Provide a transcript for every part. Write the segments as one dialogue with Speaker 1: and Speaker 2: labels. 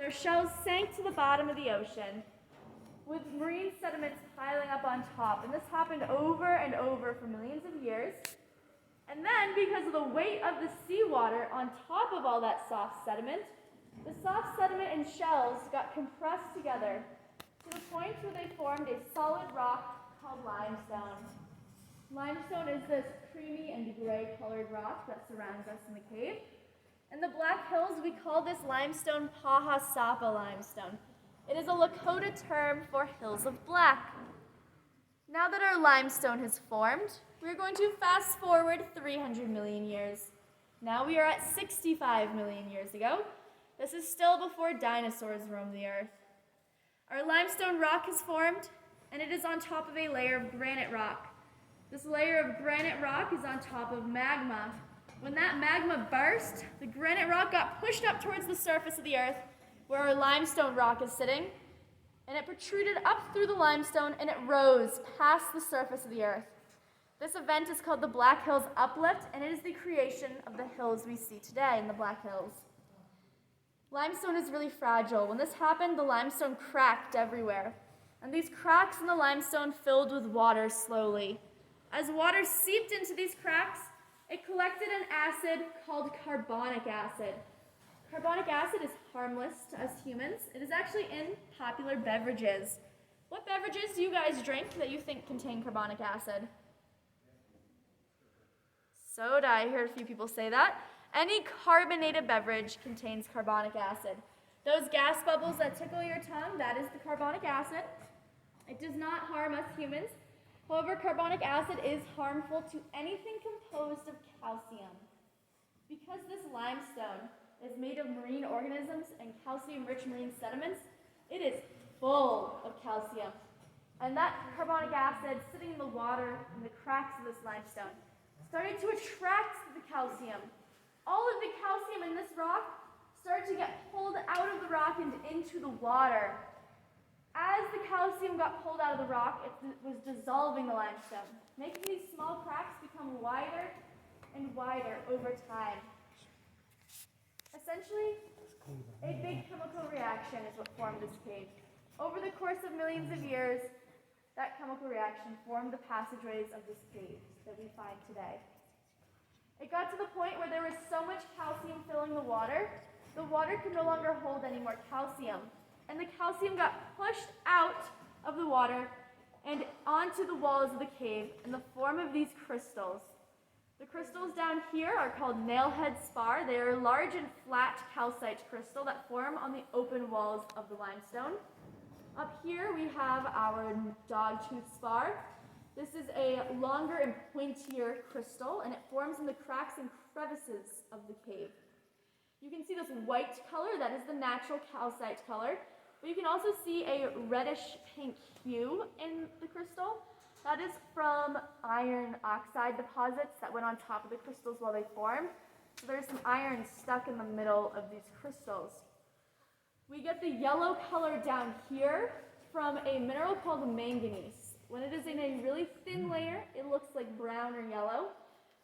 Speaker 1: their shells sank to the bottom of the ocean, with marine sediments piling up on top. And this happened over and over for millions of years. And then, because of the weight of the seawater on top of all that soft sediment, the soft sediment and shells got compressed together to the point where they formed a solid rock called limestone. Limestone is this creamy and gray colored rock that surrounds us in the cave. In the Black Hills, we call this limestone Paha Sapa limestone. It is a Lakota term for hills of black. Now that our limestone has formed, we're going to fast forward 300 million years. Now we are at 65 million years ago. This is still before dinosaurs roamed the earth. Our limestone rock has formed, and it is on top of a layer of granite rock. This layer of granite rock is on top of magma. When that magma burst, the granite rock got pushed up towards the surface of the earth, where our limestone rock is sitting, and it protruded up through the limestone and it rose past the surface of the earth. This event is called the Black Hills Uplift, and it is the creation of the hills we see today in the Black Hills. Limestone is really fragile. When this happened, the limestone cracked everywhere, and these cracks in the limestone filled with water slowly. As water seeped into these cracks, it collected an acid called carbonic acid. Carbonic acid is harmless to us humans. It is actually in popular beverages. What beverages do you guys drink that you think contain carbonic acid? Soda, I heard a few people say that. Any carbonated beverage contains carbonic acid. Those gas bubbles that tickle your tongue, that is the carbonic acid. It does not harm us humans. However, carbonic acid is harmful to anything composed of calcium. Because this limestone is made of marine organisms and calcium-rich marine sediments, it is full of calcium. And that carbonic acid sitting in the water in the cracks of this limestone started to attract the calcium. All of the calcium in this rock started to get pulled out of the rock and into the water. As the calcium got pulled out of the rock, it was dissolving the limestone, making these small cracks become wider and wider over time. Essentially, a big chemical reaction is what formed this cave. Over the course of millions of years, that chemical reaction formed the passageways of this cave that we find today. It got to the point where there was so much calcium filling the water could no longer hold any more calcium. And the calcium got pushed out of the water and onto the walls of the cave in the form of these crystals. The crystals down here are called nailhead spar. They are large and flat calcite crystal that form on the open walls of the limestone. Up here we have our dogtooth spar. This is a longer and pointier crystal, and it forms in the cracks and crevices of the cave. You can see this white color, that is the natural calcite color. But you can also see a reddish pink hue in the crystal. That is from iron oxide deposits that went on top of the crystals while they formed. So there's some iron stuck in the middle of these crystals. We get the yellow color down here from a mineral called manganese. When it is in a really thin layer, it looks like brown or yellow.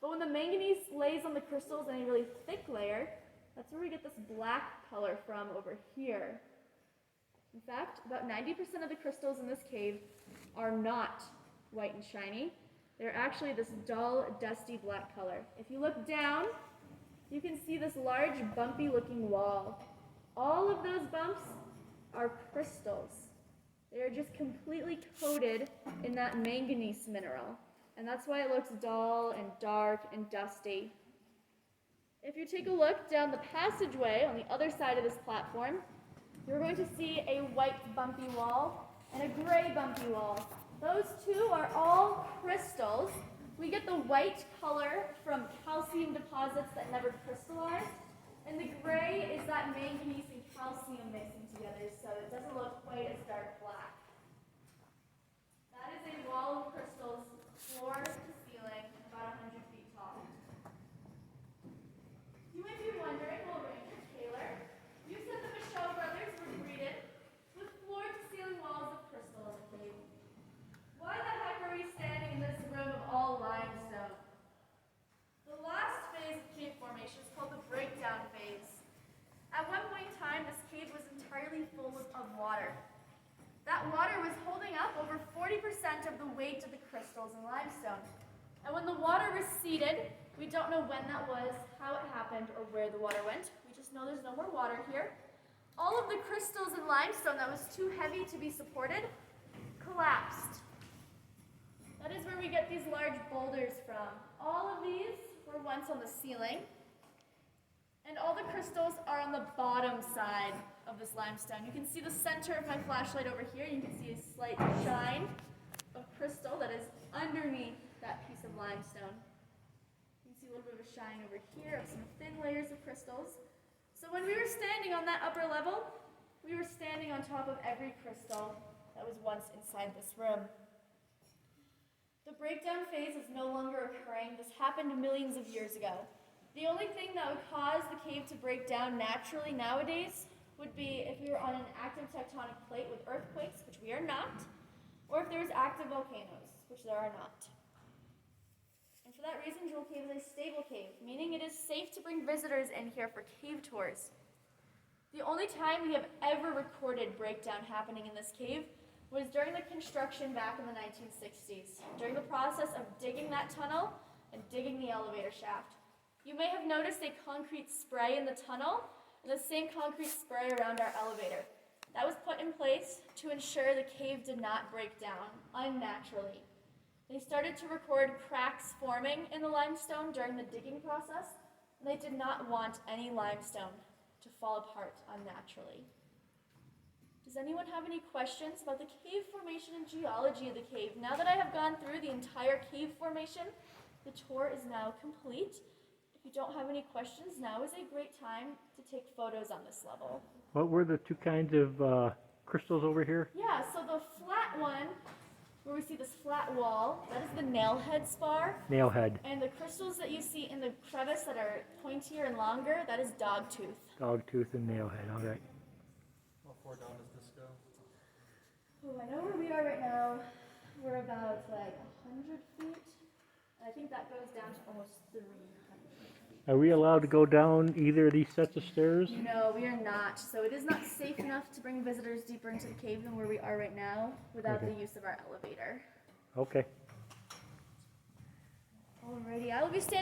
Speaker 1: But when the manganese lays on the crystals in a really thick layer, that's where we get this black color from over here. In fact, about 90% of the crystals in this cave are not white and shiny. They're actually this dull, dusty black color. If you look down, you can see this large, bumpy-looking wall. All of those bumps are crystals. They are just completely coated in that manganese mineral. And that's why it looks dull and dark and dusty. If you take a look down the passageway on the other side of this platform, you're going to see a white bumpy wall and a gray bumpy wall. Those two are all crystals. We get the white color from calcium deposits that never crystallized, and the gray is that manganese and calcium mixing together, so it doesn't look quite as dark black. That is a wall of crystals, floor to ceiling, about 100 feet tall. You might be wondering, well, Ranger Taylor, you said the Michelle brothers were greeted with floor-to-ceiling walls of crystal in the cave. Why the heck are we standing in this room of all limestone? The last phase of cave formation is called the breakdown phase. At one point in time, entirely full of water. That water was holding up over 40% of the weight of the crystals in limestone. And when the water receded, we don't know when that was, how it happened, or where the water went. We just know there's no more water here. All of the crystals in limestone that was too heavy to be supported collapsed. That is where we get these large boulders from. All of these were once on the ceiling, and all the crystals are on the bottom side of this limestone. You can see the center of my flashlight over here. You can see a slight shine of crystal that is underneath that piece of limestone. You can see a little bit of a shine over here of some thin layers of crystals. So when we were standing on that upper level, we were standing on top of every crystal that was once inside this room. The breakdown phase is no longer occurring. This happened millions of years ago. The only thing that would cause the cave to break down naturally nowadays would be if we were on an active tectonic plate with earthquakes, which we are not, or if there's active volcanoes, which there are not. And for that reason, Jewel Cave is a stable cave, meaning it is safe to bring visitors in here for cave tours. The only time we have ever recorded breakdown happening in this cave was during the construction back in the 1960s, during the process of digging that tunnel and digging the elevator shaft. You may have noticed a concrete spray in the tunnel and the same concrete spray around our elevator. That was put in place to ensure the cave did not break down unnaturally. They started to record cracks forming in the limestone during the digging process, and they did not want any limestone to fall apart unnaturally. Does anyone have any questions about the cave formation and geology of the cave? Now that I have gone through the entire cave formation, the tour is now complete. If you don't have any questions, now is a great time to take photos on this level.
Speaker 2: What were the two kinds of crystals over here?
Speaker 1: Yeah, so the flat one, where we see this flat wall, that is the nailhead spar.
Speaker 2: Nailhead.
Speaker 1: And the crystals that you see in the crevice that are pointier and longer, that is dogtooth.
Speaker 2: Dogtooth and nailhead, all right.
Speaker 3: How far down does this go?
Speaker 1: Oh, I know where we are right now. We're about like 100 feet. And I think that goes down to almost 300 feet.
Speaker 2: Are we allowed to go down either of these sets of stairs?
Speaker 1: No, we are not. So it is not safe enough to bring visitors deeper into the cave than where we are right now without
Speaker 2: Okay.
Speaker 1: the use of our elevator.
Speaker 2: Okay.
Speaker 1: Alrighty, I will be standing